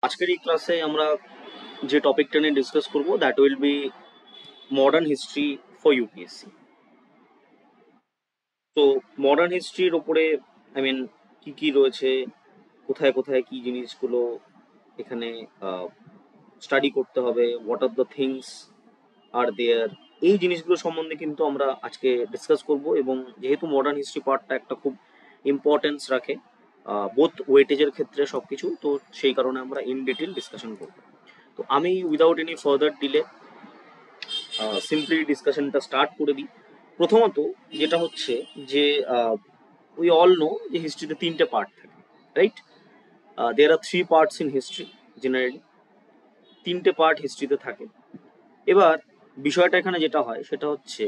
আজকের এই ক্লাসে আমরা যে টপিকটা নিয়ে ডিসকাস করব that will B modern history for UPSC. তো মডার্ন হিস্ট্রির ওপরে কি কি রয়েছে, কোথায় কোথায় কি জিনিসগুলো এখানে স্টাডি করতে হবে, what are the things are দেয়ার, এই জিনিসগুলো সম্বন্ধে কিন্তু আমরা আজকে ডিসকাস করব। এবং যেহেতু মডার্ন হিস্ট্রি পার্টটা একটা খুব ইম্পর্টেন্স রাখে বোথ ওয়েটেজের ক্ষেত্রে সবকিছু, তো সেই কারণে আমরা ইন ডিটেল ডিসকাশন করব। তো আমি without any further delay simply ডিসকাশনটা স্টার্ট করে দিই। প্রথমত যেটা হচ্ছে যে উই অল নো যে হিস্ট্রিতে তিনটে পার্ট থাকে, right? There are three parts in history. Generally তিনটে পার্ট হিস্ট্রিতে থাকে। এবার বিষয়টা এখানে যেটা হয় সেটা হচ্ছে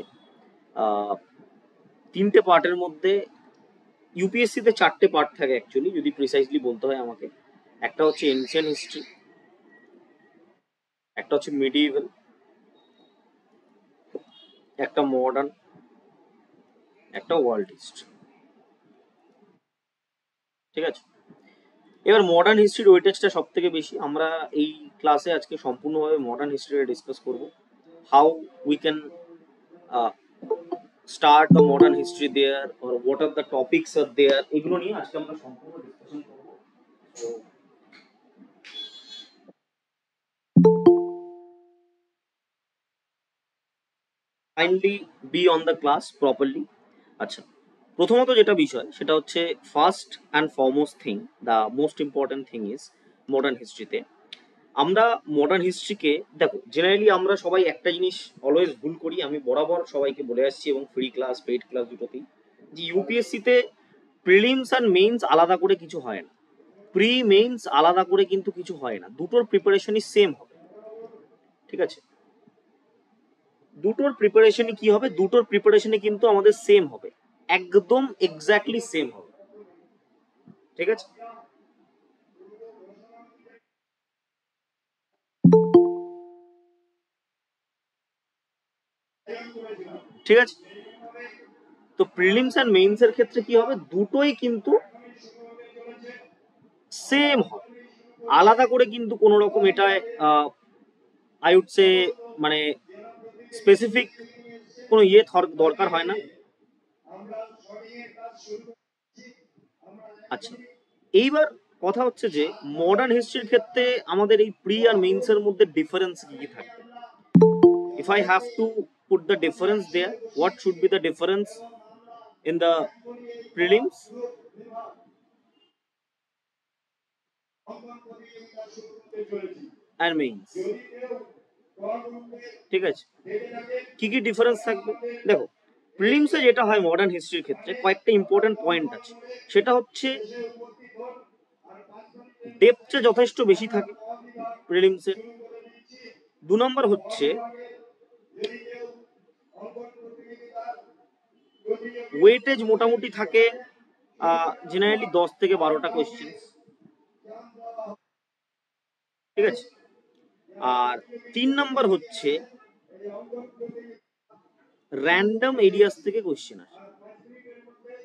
তিনটে পার্টের মধ্যে ইউপিএসসিতে চারটে পার্ট থাকে অ্যাকচুয়ালি, যদি প্রিসাইজলি বলতে হয় আমাকে। একটা হচ্ছে এনশিয়েন্ট হিস্ট্রি, একটা হচ্ছে মিডিয়েভাল, একটা মডার্ন, একটা ওয়ার্ল্ড হিস্ট্রি। ঠিক আছে, এবার মডার্ন হিস্ট্রির ওয়েটেজটা সব থেকে বেশি। আমরা এই ক্লাসে আজকে সম্পূর্ণভাবে মডার্ন হিস্ট্রিটা ডিসকাস করব, how we can start the modern history there or what are the topics are there, এগুলো নিয়ে আজকে আমরা সম্পূর্ণ ডিসকাশন করব। তো kindly be on the class properly. আচ্ছা, প্রথমত যেটা বিষয় সেটা হচ্ছে first and foremost thing, the most important thing is modern হিস্ট্রিতে আমরা মডার্ন হিস্ট্রিকে দেখো, জেনারেলি আমরা সবাই একটা জিনিস অলওয়েজ ভুল করি, আমি বরাবর সবাইকে বলে আসছি এবং ফ্রি ক্লাস পেইড ক্লাস দুটোতেই, যে ইউপিএসসিতে প্রিলিমস আর মেইনস আলাদা করে কিছু হয় না। প্রি মেইনস আলাদা করে কিন্তু কিছু হয় না, দুটোর প্রিপারেশনই সেম হবে। ঠিক আছে, দুটোর প্রিপারেশনই কি হবে, দুটোর প্রিপারেশনই কিন্তু আমাদের সেম হবে, একদম এক্স্যাক্টলি সেম হবে। ঠিক আছে, ঠিক আছে। তো প্রিলিমস আর মেইনস এর ক্ষেত্রে কি হবে, দুটোই কিন্তু সেম হবে, আলাদা করে কিন্তু কোনো রকম এটা আই উড সে মানে স্পেসিফিক কোনো দরকার হয় না। আচ্ছা, এইবার কথা হচ্ছে যে মডার্ন হিস্ট্রির ক্ষেত্রে আমাদের এই প্রি আর মেইনস এর মধ্যে ডিফারেন্স কি কি থাকবে। If I have to put the difference there, what should be the difference in the prelims and mains? ঠিক আছে, কি কি ডিফারেন্স থাকবে দেখো। প্রিলিমসে যেটা হয় মডার্ন হিস্ট্রির ক্ষেত্রে কয়েকটা ইম্পর্টেন্ট পয়েন্ট আছে, সেটা হচ্ছে ডেপথটা যথেষ্ট বেশি থাকে প্রিলিমসে। দু নম্বর হচ্ছে ওয়েটেজ মোটামুটি থাকে জেনারেলি 10 থেকে 12টা কোয়েশ্চেন। ঠিক আছে, আর 3 নম্বর হচ্ছে র্যান্ডম এরিয়াস থেকে কোয়েশ্চেন আসে।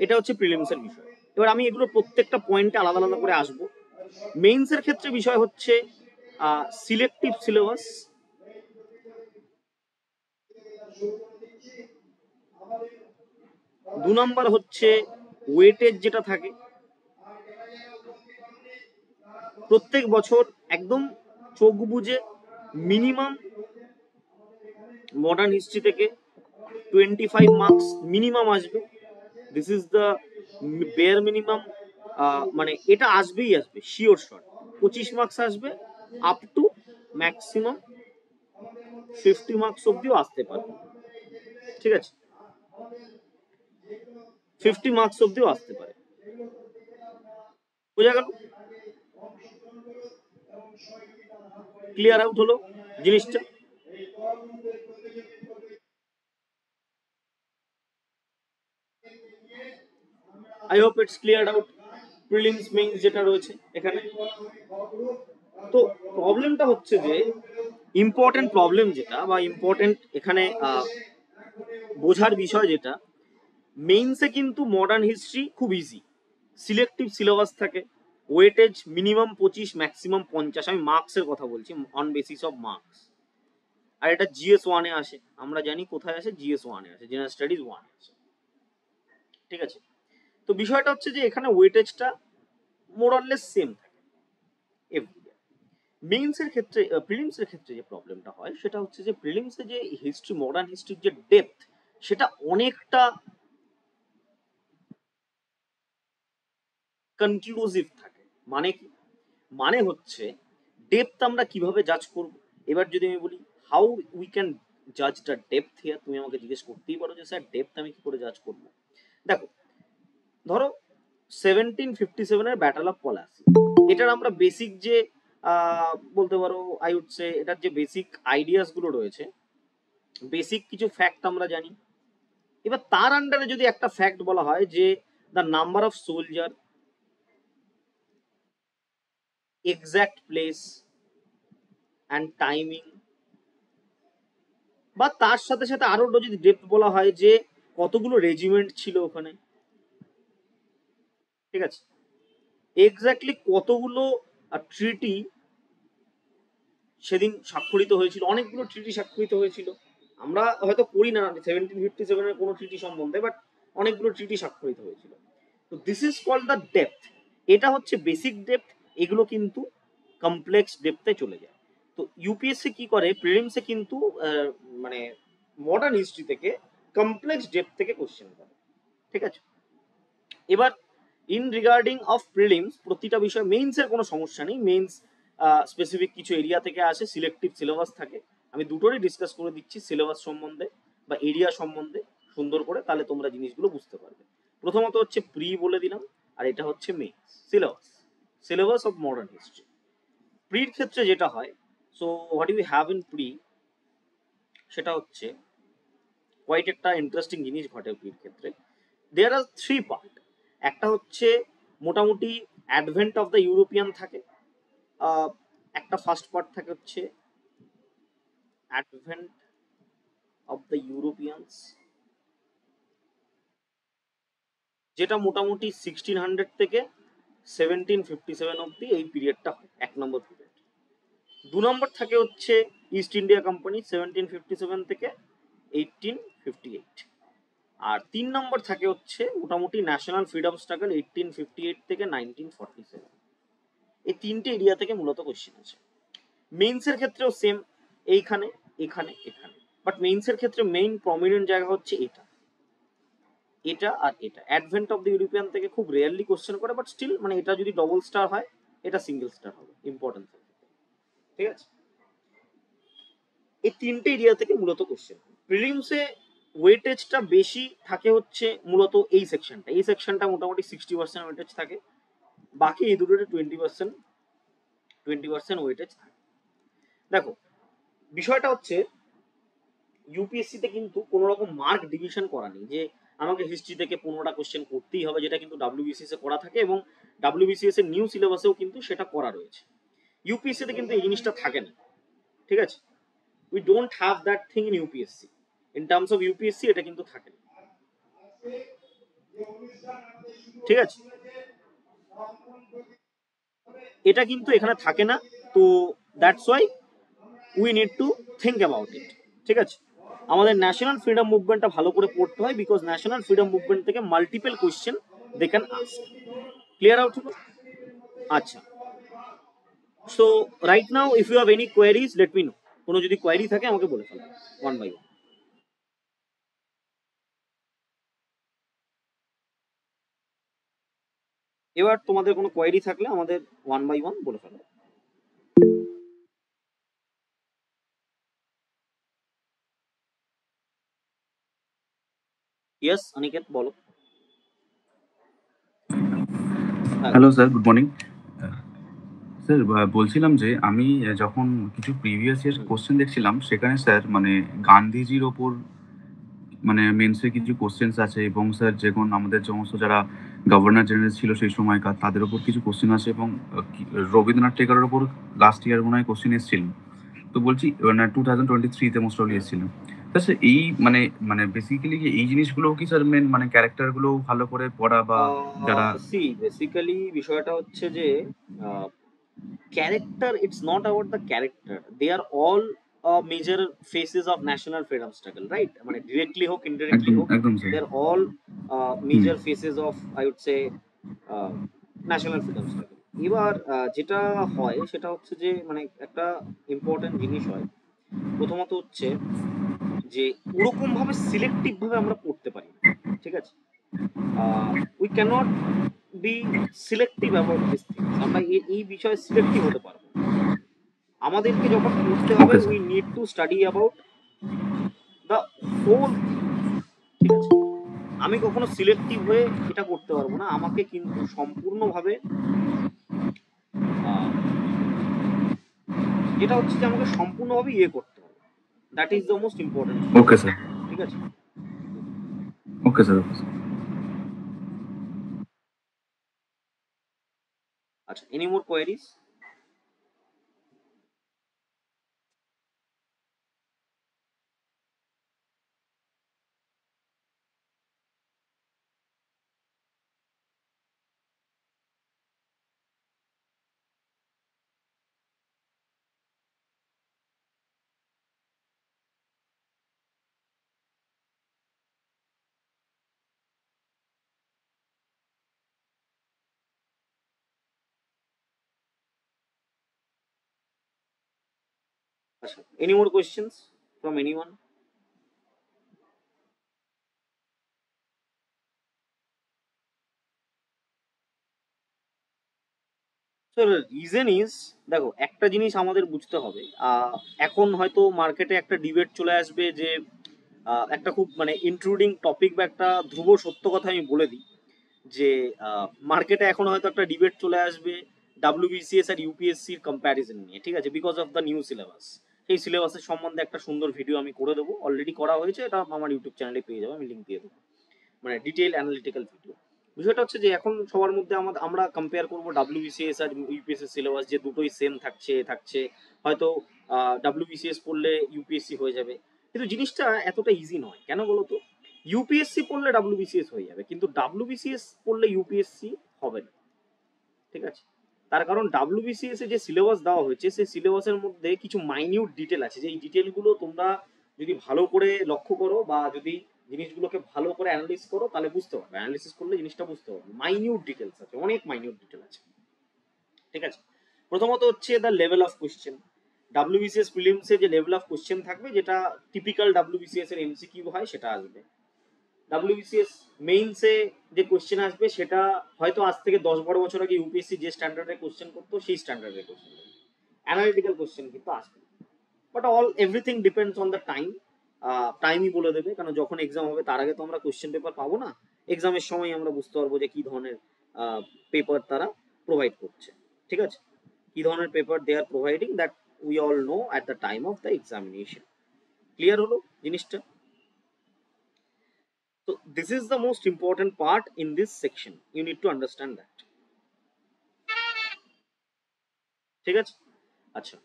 এটা হচ্ছে প্রিলিমসের বিষয়। এবার আমি এগুলো প্রত্যেকটা পয়েন্টে আলাদা আলাদা করে আসবো। মেইনসের ক্ষেত্রে বিষয় হচ্ছে সিলেক্টিভ সিলেবাস, দু নম্বর হচ্ছে ওয়েটেজ যেটা থাকে প্রত্যেক বছর একদম চোখ বুঝে মিনিমাম মডার্ন হিস্ট্রি থেকে 25 মার্কস মিনিমাম আসবে। This is the bear minimum, মানে এটা আসবেই আসবে শিওর শট। 25 মার্কস আসবে, আপ টু ম্যাক্সিমাম 50 মার্কস অব্দিও আসতে পারে। ঠিক আছে, 50 মার্কস অব্দিও আসতে পারে। বোঝা গেল? ক্লিয়ার আউট হলো জিনিসটা? I hope it's clear out prelims means যেটা রয়েছে এখানে। তো প্রবলেমটা হচ্ছে যে ইম্পর্টেন্ট প্রবলেম যেটা বা ইম্পর্টেন্ট এখানে বোঝার বিষয় যেটা, মেইনসে কিন্তু মডার্ন হিস্ট্রি খুব ইজি, সিলেক্টিভ সিলেবাস থাকে, ওয়েটেজ মিনিমাম 25, ম্যাক্সিমাম 50, আমি মার্কসের কথা বলছি, অন বেসিস অফ মার্কস। আর এটা জিএস 1-এ আসে, আমরা জানি কোথায় আসে, জিএস 1-এ আসে, জেনারেল স্টাডিজ 1-এ আসে, ঠিক আছে। তো বিষয়টা হচ্ছে যে এখানে ওয়েটেজটা মোর অর লেস সেম থাকে এভরিডে। মেইনসের ক্ষেত্রে, প্রিলিমসের ক্ষেত্রে যে প্রবলেমটা হয় সেটা হচ্ছে যে প্রিলিমসে যে হিস্ট্রি, মডার্ন হিস্ট্রির যে ডেপথ, সেটা অনেকটা কনক্লুসিভ থাকে। মানে কি? মানে হচ্ছে ডেপথ আমরা কিভাবে জাজ করব। এবার যদি আমি বলি হাউ উই ক্যান জাজ দ্য ডেপথ হিয়ার, তুমি আমাকে জিজ্ঞেস করতেই পারো যে স্যার ডেপথ আমি কি করে জাজ করবো। দেখো, ধরো 1757-এর ব্যাটল অফ পলাশি, এটার আমরা বেসিক যে বলতে পারো আই উড সে এটার যে বেসিক আইডিয়াস গুলো রয়েছে, বেসিক কিছু ফ্যাক্ট আমরা জানি। এবার তার আন্ডারে যদি একটা ফ্যাক্ট বলা হয় যে the number of soldier, exact place and timing, বা তার সাথে সাথে আরো যদি ডেপথ বলা হয় যে কতগুলো রেজিমেন্ট ছিল ওখানে, ঠিক আছে, এক্স্যাক্টলি কতগুলো ট্রিটি সেদিন স্বাক্ষরিত হয়েছিল, অনেকগুলো ট্রিটি স্বাক্ষরিত হয়েছিল, আমরা হয়তো পড়ি না 1757-এর কোনো ট্রিটি সম্বন্ধে, বাট অনেকগুলো ট্রিটি স্বাক্ষরিত হয়েছিল। তো this is called the depth. এটা হচ্ছে বেসিক ডেপথ, এগুলো কিন্তু কমপ্লেক্স ডেপথে চলে যায়। তো ইউপিএসসি কি করে, প্রিলিমসে কিন্তু মানে মডার্ন হিস্ট্রি থেকে কমপ্লেক্স ডেপথ থেকে কোশ্চেন করে, ঠিক আছে। এবার ইন রিগার্ডিং অফ প্রিলিমস, প্রতিটা বিষয়, মেইনসের কোনো সমস্যা নেই, মেইনস স্পেসিফিক কিছু এরিয়া থেকে আসে, সিলেক্টিভ সিলেবাস থাকে। আমি দুটোরই ডিসকাস করে দিচ্ছি, সিলেবাস সম্বন্ধে বা এরিয়া সম্বন্ধে সুন্দর করে, তাহলে তোমরা জিনিসগুলো বুঝতে পারবে। প্রথমত হচ্ছে প্রি বলে দিলাম, আর এটা হচ্ছে main syllabus, syllabus of modern history. প্রির ক্ষেত্রে যেটা হয়, so what you have in pre, সেটা হচ্ছে কোয়াইট একটা ইন্টারেস্টিং জিনিস ঘটে প্রির ক্ষেত্রে। There are 3 part. একটা হচ্ছে মোটামুটি অ্যাডভেন্ট অফ দ্য ইউরোপিয়ান থাকে, একটা ফার্স্ট পার্ট থাকে হচ্ছে অ্যাডভেন্ট অফ দ্য ইউরোপিয়ানস, যেটা মোটামুটি 1600 থেকে 1757 অব্দি এই পিরিয়ডটা হয়, 1 নম্বর পিরিয়ড। 2 নম্বর থাকে হচ্ছে ইস্ট ইন্ডিয়া কোম্পানি, 1757 থেকে 1858। আর 3 নম্বর থাকে হচ্ছে মোটামুটি ন্যাশনাল ফ্রিডম স্ট্রাগল, 1858 থেকে 1947। এই তিনটে এরিয়া থেকে মূলত কোশ্চেন আছে। মেইনসের ক্ষেত্রেও সেম, এইখানে, এখানে, এখানে। বাট মেইনসের ক্ষেত্রে মেইন প্রমিনেন্ট জায়গা হচ্ছে এটা, এটা আর এটা। অ্যাডভেন্ট অফ দ্য ইউরোপিয়ান থেকে খুব রেয়ারলি কোশ্চেন করে, বাট স্টিল মানে এটা যদি ডবল স্টার হয়, এটা সিঙ্গেল স্টার হবে ইম্পর্টেন্স, ঠিক আছে। এই তিনটে এরিয়া থেকে মূলত কোশ্চেন। প্রিলিমসে ওয়েটেজটা বেশি থাকে হচ্ছে মূলত এই সেকশনটা, এই সেকশনটা মোটামুটি 60% ওয়েটেজ থাকে, বাকি এই দুটোতে 20% ওয়েটেজ থাকে। দেখো, বিষয়টা হচ্ছে ইউপিএসসিতে কিন্তু কোনো রকম মার্ক ডিভিশন করা নেই যে আমাকে হিস্ট্রি থেকে 15টা কোশ্চেন করতেই হবে, যেটা কিন্তু ডাব্লিউবিসিএস এ করা থাকে, এবং ডাব্লিউবিসিএস এর নিউ সিলেবাসেও কিন্তু সেটা করা রয়েছে। ইউপিএসসিতে কিন্তু এই জিনিসটা থাকে না, ঠিক আছে। We don't have that thing in UPSC. In terms of UPSC এটা কিন্তু থাকে না, ঠিক আছে। এটা কিন্তু এখানে থাকে না, তো that's why we need to think about it, ঠিক আছে। আমাদের ন্যাশনাল ফ্রিডম মুভমেন্টটা ভালো করে পড়তে হয়, বিকজ ন্যাশনাল ফ্রিডম মুভমেন্ট থেকে multiple question they can ask. Clear out হলো? আচ্ছা, so right now if you have any queries let me know. কোনো যদি কোয়ারি থাকে আমাকে বলে ফেলো, ওয়ান বাই ওয়ান। এবার তোমাদের কোনো কোয়ারি থাকলে আমাদের ওয়ান বাই ওয়ান বলে ফেলো। ইয়েস অনিকেত, বলো। Hello sir, good morning. Sir বলছিলাম যে আমি যখন কিছু প্রিভিয়াস ইয়ার কোশ্চেন দেখছিলাম, সেখানে স্যার মানে গান্ধীজির ওপর মানে মেন্সে কিছু কোশ্চেন্স আছে, এবং স্যার যখন আমাদের সমস্ত যারা গভর্নর জেনারেল ছিল সেই সময়কার, তাদের ওপর কিছু কোশ্চেন আছে, এবং রবীন্দ্রনাথ টেগরের ওপর লাস্ট ইয়ার মনে হয় কোশ্চেন এসেছিল। তো বলছি 2023-তে মোস্ট অফলি এসেছিল। স্যার এই মানে মানে বেসিক্যালি এই জিনিসগুলো কি স্যার মেন মানে ক্যারেক্টার গুলো ভালো করে পড়া বা যারা বেসিক্যালি বিষয়টা হচ্ছে যে character, it's not about the character, they are all major phases of national freedom struggle, right? মানে ডিরেক্টলি হোক ইনডিরেক্টলি একদম হোক, একদম sir. They are all hmm. Major phases of, I would say, national freedom struggle. এবার যেটা হয় সেটা হচ্ছে যে মানে একটা ইম্পর্টেন্ট জিনিস হয়, প্রথমত হচ্ছে যে ওরকম ভাবে সিলেক্টিভ ভাবে আমরা পড়তে পারি না, ঠিক আছে? We can't be selective about this things. আমরা এই বিষয়ে সিলেক্টিভ হতে পারবো না। আমাদেরকে যখন পড়তে হবে, okay we sir. Need to study about the whole thing, ঠিক আছে? আমি কখনো সিলেক্টিভ হয়ে এটা করতে পারবো না, আমাকে কিন্তু সম্পূর্ণভাবে যেটা হচ্ছে যে আমাকে সম্পূর্ণভাবে ইয়ে করতে হবে, that is the most important, okay sir. ঠিক আছে? Okay sir. Okay sir. আচ্ছা, এনি মোর কোয়ারিজ? আচ্ছা, any more questions from anyone? So reason is, দেখো একটা জিনিস আমাদের বুঝতে হবে, এখন হয়তো মার্কেটে একটা ডিবেট চলে আসবে যে একটা খুব মানে ইন্ট্রুডিং টপিক বা একটা ধ্রুব সত্য কথা আমি বলে দিই, যে মার্কেটে এখন হয়তো একটা ডিবেট চলে আসবে ডাব্লিউবিসিএস আর ইউপিএসসির কম্প্যারিজন নিয়ে, ঠিক আছে? Because of the new syllabus. সেই সিলেবাসের সম্বন্ধে একটা সুন্দর ভিডিও আমি করে দেবো, অলরেডি করা হয়েছে, এটা আমার ইউটিউব চ্যানেলে পেয়ে যাবো, আমি লিঙ্ক দিয়ে দেবো, মানে ডিটেইল অ্যানালিটিক্যাল ভিডিও। বিষয়টা হচ্ছে যে এখন সবার মধ্যে আমরা কম্পেয়ার করবো ডাব্লিউবিসিএস আর ইউপিএসসি সিলেবাস, যে দুটোই সেম থাকছে হয়তো ডাব্লিউবিসিএস পড়লে ইউপিএসসি হয়ে যাবে, কিন্তু জিনিসটা এতটা ইজি নয়। কেন বলো তো? ইউপিএসসি পড়লে ডাব্লিউবিসিএস হয়ে যাবে, কিন্তু ডাব্লিউবিসিএস পড়লে ইউপিএসসি হবে না, ঠিক আছে? তার কারণ ডাব্লিউবিসিএস এ যে সিলেবাস দেওয়া হয়েছে, সেই সিলেবাসের মধ্যে কিছু মাইনিউট ডিটেল আছে, যে এই ডিটেলগুলো তোমরা যদি ভালো করে লক্ষ্য করো বা যদি জিনিসগুলোকে ভালো করে অ্যানালিস করো, তাহলে বুঝতে পারবে, অ্যানালিসিস করলে জিনিসটা বুঝতে পারবে। মাইনিউট ডিটেলস আছে, অনেক মাইনিউট ডিটেল আছে, ঠিক আছে? প্রথমত হচ্ছে the level of question. WBCS প্রিলিমসে যে লেভেল অফ কোশ্চেন থাকবে, যেটা টিপিক্যাল ডাব্লিউবিসিএস এর এমসিকিউ হয়, সেটা আসবে। ডাব্লিউবিসিএস মেইনসে যে কোশ্চেন আসবে, সেটা হয়তো আজ থেকে 10-12 বছর আগে ইউপিএসসি যে স্ট্যান্ডার্ডে কোশ্চেন করতো, সেই স্ট্যান্ডার্ডের কোশ্চেন। অ্যানালিটিক্যাল কোশ্চেন কিন্তু আসবে, but everything depends on the time. টাইমই বলে দেবে, কারণ যখন এক্সাম হবে তার আগে তো আমরা কোশ্চেন পেপার পাবো না। এক্সামের সময় আমরা বুঝতে পারবো যে কি ধরনের পেপার তারা প্রোভাইড করছে, ঠিক আছে? কি ধরনের paper they are providing, that we all know at the time of the examination. Clear হলো জিনিসটা? So this is the most important part in this section. You need to understand that. ঠিক আছে? আচ্ছা,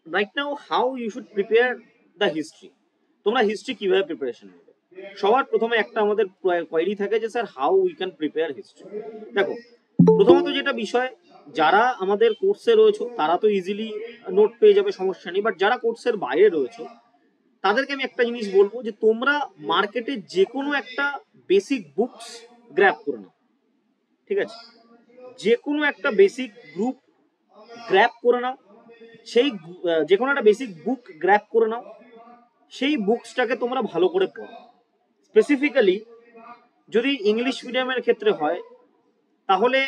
right now how you should prepare the history. তোমরা history কিভাবে preparation নেবে? সবার প্রথমে একটা আমাদের কোয়েরি থাকে যে sir how we can prepare history. দেখো, প্রথমত যেটা বিষয়, যারা আমাদের কোর্সে রয়েছে তারা তো ইজিলি নোট পেয়ে যাবে, সমস্যা নেই। বাট যারা কোর্সের বাইরে রয়েছে, তাদেরকে আমি একটা জিনিস বলবো যে তোমরা মার্কেটে যে কোনো একটা বেসিক বুকস গ্র্যাব করে নাও, ঠিক আছে? যে কোনো একটা বেসিক গ্রুপ গ্র্যাব করে নাও, সেই যে কোনো একটা বেসিক বুক গ্র্যাব করে নাও, সেই বুকসটাকে তোমরা ভালো করে পড়ো। স্পেসিফিক্যালি যদি ইংলিশ মিডিয়ামের ক্ষেত্রে হয়, তাহলে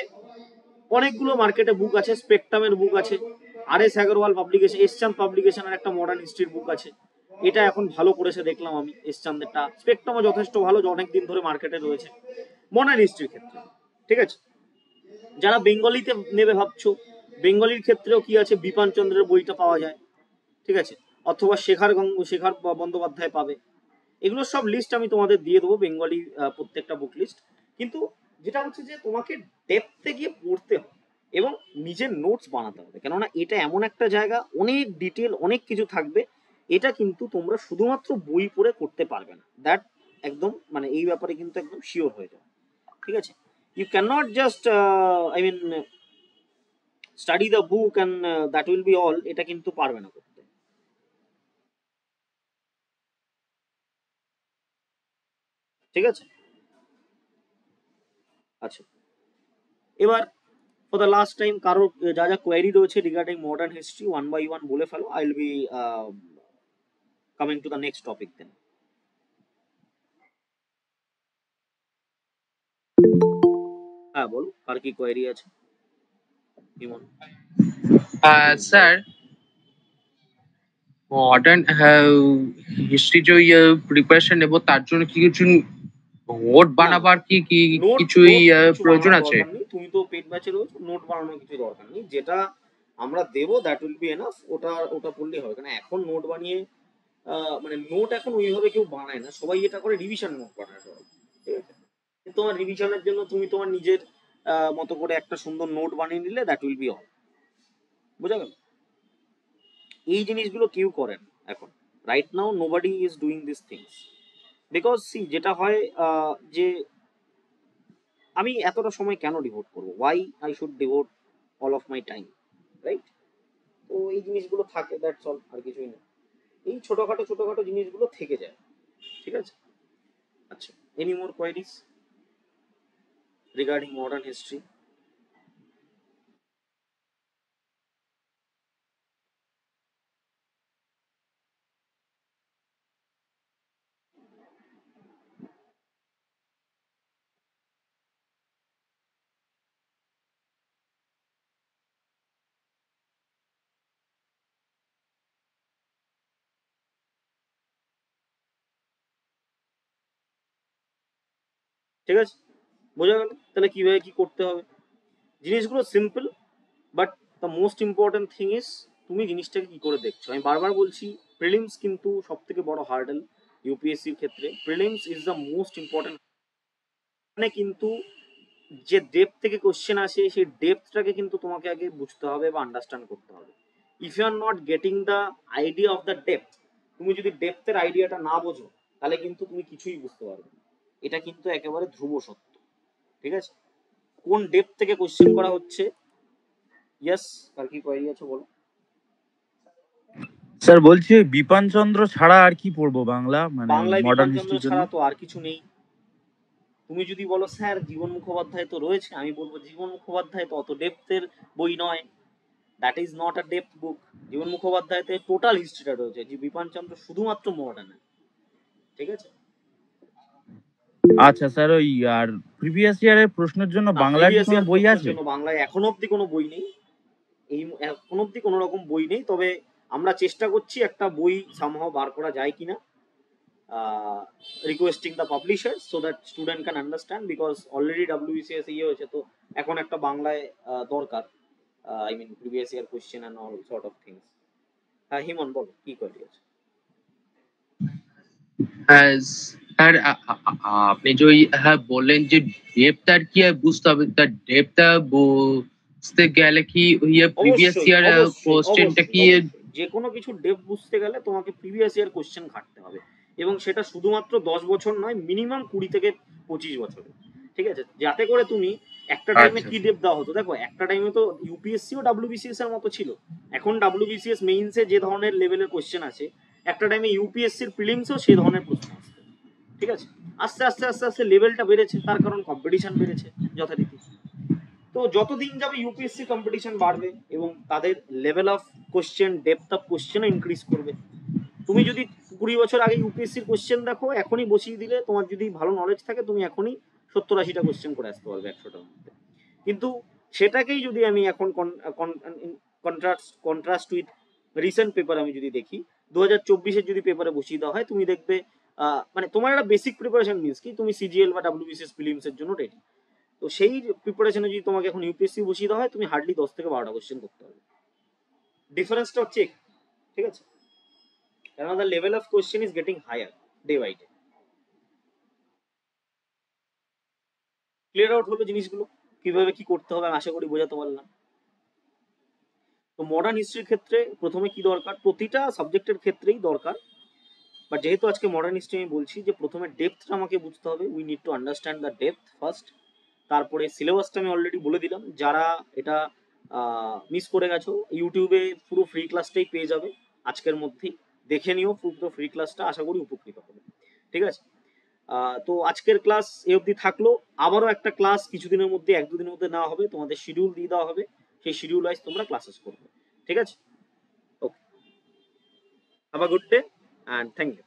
অনেকগুলো মার্কেটে বুক আছে। স্পেকট্রামের বুক আছে, আর.এস. আগরওয়াল পাবলিকেশন, এসচাঁদ পাবলিকেশনের একটা মডার্ন হিস্ট্রির বুক আছে, এটা এখন ভালো করেছে দেখলাম আমি, এসচাঁদেরটা। স্পেকট্রামও যথেষ্ট ভালো, অনেক দিন ধরে মার্কেটে রয়েছে মডার্ন হিস্ট্রির ক্ষেত্রে, ঠিক আছে? যারা বেঙ্গলিতে নেবে ভাবছো, বেঙ্গলির ক্ষেত্রেও কি আছে, বিপান চন্দ্রের বইটা পাওয়া যায়, ঠিক আছে? অথবা শেখর বন্দ্যোপাধ্যায় পাবে। এগুলো সব লিস্ট আমি তোমাদের দিয়ে দেবো, বেঙ্গলি প্রত্যেকটা বুক লিস্ট। কিন্তু যেটা হচ্ছে যে তোমাকে ডেপথে গিয়ে পড়তে হবে এবং নিজের নোটস বানাতে হবে, কেননা এটা এমন একটা জায়গা, অনেক ডিটেল, অনেক কিছু থাকবে, এটা কিন্তু তোমরা শুধুমাত্র বই পড়ে করতে পারবে না, দ্যাট একদম মানে এই ব্যাপারে কিন্তু একদম শিওর হয়ে যাও, ঠিক আছে? You can not just I mean study the book and that will be all, এটা কিন্তু পারবে না করতে, ঠিক আছে? আচ্ছা, এবার ফর দ্য লাস্ট টাইম কারো যা যা কোয়ারি রয়েছে regarding modern history one by one বলে ফেলো, I will be coming to the next topic then. হ্যাঁ বলো, কার কি কোয়ারি আছে? ইমন। স্যার মডার্ন হিস্ট্রি যে প্রিপারেশন নেব তার জন্য কি কিছু নোট না না, বানাবার কি কি নোট কিছুই নোট কিছু প্রয়োজন বানানোর আছে? দরকার নেই, তুমি তো পেড ব্যাচে রয়েছো, নোট বানানোর কিছু দরকার নেই, যেটা আমরা দেবো দ্যাট উইল বি এনাফ, ওটা ওটা পড়লেই হবে। কারণ এখন নোট বানিয়ে মানে নোট এখন ওইভাবে কেউ বানায় না, সবাই এটা করে রিভিশন নোট বানায় সবাই, ঠিক আছে? তোমার রিভিশনের জন্য তুমি তোমার নিজের মতো করে একটা সুন্দর নোট বানিয়ে নিলে দ্যাট উইল বি অল, বোঝা গেল? এই জিনিসগুলো কেউ করেন এখন, right now nobody is doing this things, because see যেটা হয় যে আমি এতটা সময় কেন ডিভোট করবো, why I should devote all of my time, right? তো এই জিনিসগুলো থাকে, দ্যাটস অল, আর কিছুই না। এই ছোটখাটো ছোটখাটো জিনিসগুলো থেকে যায়, ঠিক আছে? আচ্ছা, any more queries regarding modern history? ঠিক আছে, বোঝা গেল তাহলে কিভাবে কি করতে হবে। জিনিসগুলো simple, but the most important thing is তুমি জিনিসটাকে কি করে দেখছো। আমি বারবার বলছি, প্রিলিমস কিন্তু সব থেকে বড় হার্ডেল ইউপিএসসির ক্ষেত্রে, prelims is the most important. মানে কিন্তু যে ডেপথ থেকে কোশ্চেন আসে সেই ডেপথটাকে কিন্তু তোমাকে আগে বুঝতে হবে বা আন্ডারস্ট্যান্ড করতে হবে। If you are not getting the idea of the depth, তুমি যদি ডেপথের আইডিয়াটা না বোঝো তাহলে কিন্তু তুমি কিছুই বুঝতে পারবে না। এটা কিন্তু একেবারে ধ্রুব সত্য, ঠিক আছে? কোন ডেপথ থেকে কোশ্চেন করা হচ্ছে? ইয়েস, আর কি কোয়েরি আছে বলো। স্যার বলছি বিপান চন্দ্র ছাড়া আর কি পড়বো বাংলা মানে বাংলায় মডার্ন বিপানচন্দ্র হিস্ট্রির জন্য? ছাড়া তো আর কিছু নেই। তুমি যদি বলো স্যার জীবন মুখোপাধ্যায় তো রয়েছে, আমি বলবো জীবন মুখোপাধ্যায় তো অত ডেপথের বই নয়, that is not a depth book. Jiban মুখোপাধ্যায়তে টোটাল হিস্ট্রিটা রয়েছে, যে বিপানচন্দ্র শুধুমাত্র মডার্ন, ঠিক আছে? আচ্ছা স্যার, ওই আর প্রিভিয়াস ইয়ারের প্রশ্নের জন্য না, বাংলার কি প্রিভিয়াস কোনো ইয়ার বই প্রশ্নের আছে? জন্য বাংলায় এখনো অব্দি কোনো বই নেই, এই এখনো অব্দি কোনো রকম বই নেই, তবে আমরা চেষ্টা করছি একটা বই সামহাও বার করা যায় কিনা, requesting the publisher so that student can understand, because already WBCS ইয়ে হয়েছে, তো এখন একটা বাংলায় দরকার, I mean previous year question and all sort of things. হ্যাঁ হিমন বলো, কি কোয়েরি আছে? স্যার আপনি যে বললেন যে ডেপথ আর কি বুঝতে হবে, তার ডেপথ বুঝতে গেলে কি প্রিভিয়াস অবশ্যই ইয়ার অবশ্যই কোশ্চেনটা অবশ্যই কি? অবশ্যই, যে কোনো কিছু ডেপ বুঝতে গেলে তোমাকে প্রিভিয়াস ইয়ার কোশ্চেন ঘাটতে হবে, এবং সেটা শুধুমাত্র 10 বছর নয়, মিনিমাম 20 থেকে 25 বছর, ঠিক আছে? যাতে করে তুমি একটা টাইমে আচ্ছা কি ডেপ দেওয়া হতো, দেখো একটা টাইমে তো ইউপিএসসি ও ডাব্লিউবিসিএস এর মতো ছিল, এখন ডাব্লিউবিসিএস মেইনসে যে ধরনের লেভেলের কোশ্চেন আছে, একটা টাইমে ইউপিএসসির প্রিলিমসেও সেই ধরনের প্রশ্ন আসতো, ঠিক আছে? আস্তে আস্তে আস্তে আস্তে লেভেলটা বেড়েছে, তার কারণ কম্পিটিশন বেড়েছে যথারীতি। তো যতদিন যাবে ইউপিএসসি কম্পিটিশন বাড়বে এবং তাদের level of question, depth of কোশ্চেনও ইনক্রিজ করবে। তুমি যদি 20 বছর আগে ইউপিএসসির কোশ্চেন দেখো, এখনই বসিয়ে দিলে, তোমার যদি ভালো নলেজ থাকে, তুমি এখনই 70-80টা কোশ্চেন করে আসতে পারবে 100টার মধ্যে। কিন্তু সেটাকেই যদি আমি এখন কন্ট্রাস্ট উইথ রিসেন্ট পেপার আমি যদি দেখি, 2024-এর যদি পেপারে বসিয়ে দেওয়া হয়, তুমি দেখবে মানে তোমার একটা বেসিক প্রিপারেশন মিনস কি, তুমি সিজিএল বা ডাব্লিউবিসিএস প্রিলিমসের জন্য রেডি। তো সেই প্রিপারেশনে যদি তোমাকে এখন ইউপিএসসি বসিয়ে দেওয়া হয়, তুমি হার্ডলি 10 থেকে 12টা কোশ্চেন করতে পারবে। ডিফারেন্সটা হচ্ছে, ঠিক আছে? কারণ the level of question is getting higher day by day. Clear out হলো জিনিসগুলো, কিভাবে কি করতে হবে, আমি আশা করি বোঝাতে পারলাম। তো মডার্ন হিস্ট্রির ক্ষেত্রে প্রথমে কি দরকার, প্রতিটা সাবজেক্টের ক্ষেত্রেই দরকার, বাট যেহেতু আজকে মডার্ন হিস্ট্রি আমি বলছি যে প্রথমে ডেপথটা আমাকে বুঝতে হবে, we need to understand the depth first. তারপরে সিলেবাসটা আমি অলরেডি বলে দিলাম, যারা এটা মিস করে গেছো ইউটিউবে পুরো ফ্রি ক্লাসটাই পেয়ে যাবে আজকের মধ্যেই, দেখে নিও পুরো ফ্রি ক্লাসটা, আশা করি উপকৃত হবে। ঠিক আছে, তো আজকের ক্লাস এ অবধি থাকলো। আবারও একটা ক্লাস কিছুদিনের মধ্যে, 1-2 দিনের মধ্যে নেওয়া হবে, তোমাদের শিডিউল দিয়ে দেওয়া হবে, সেই শিডিউল ওয়াইজ তোমরা ক্লাসেস করবে। ঠিক আছে, okay, have a good day and thank you.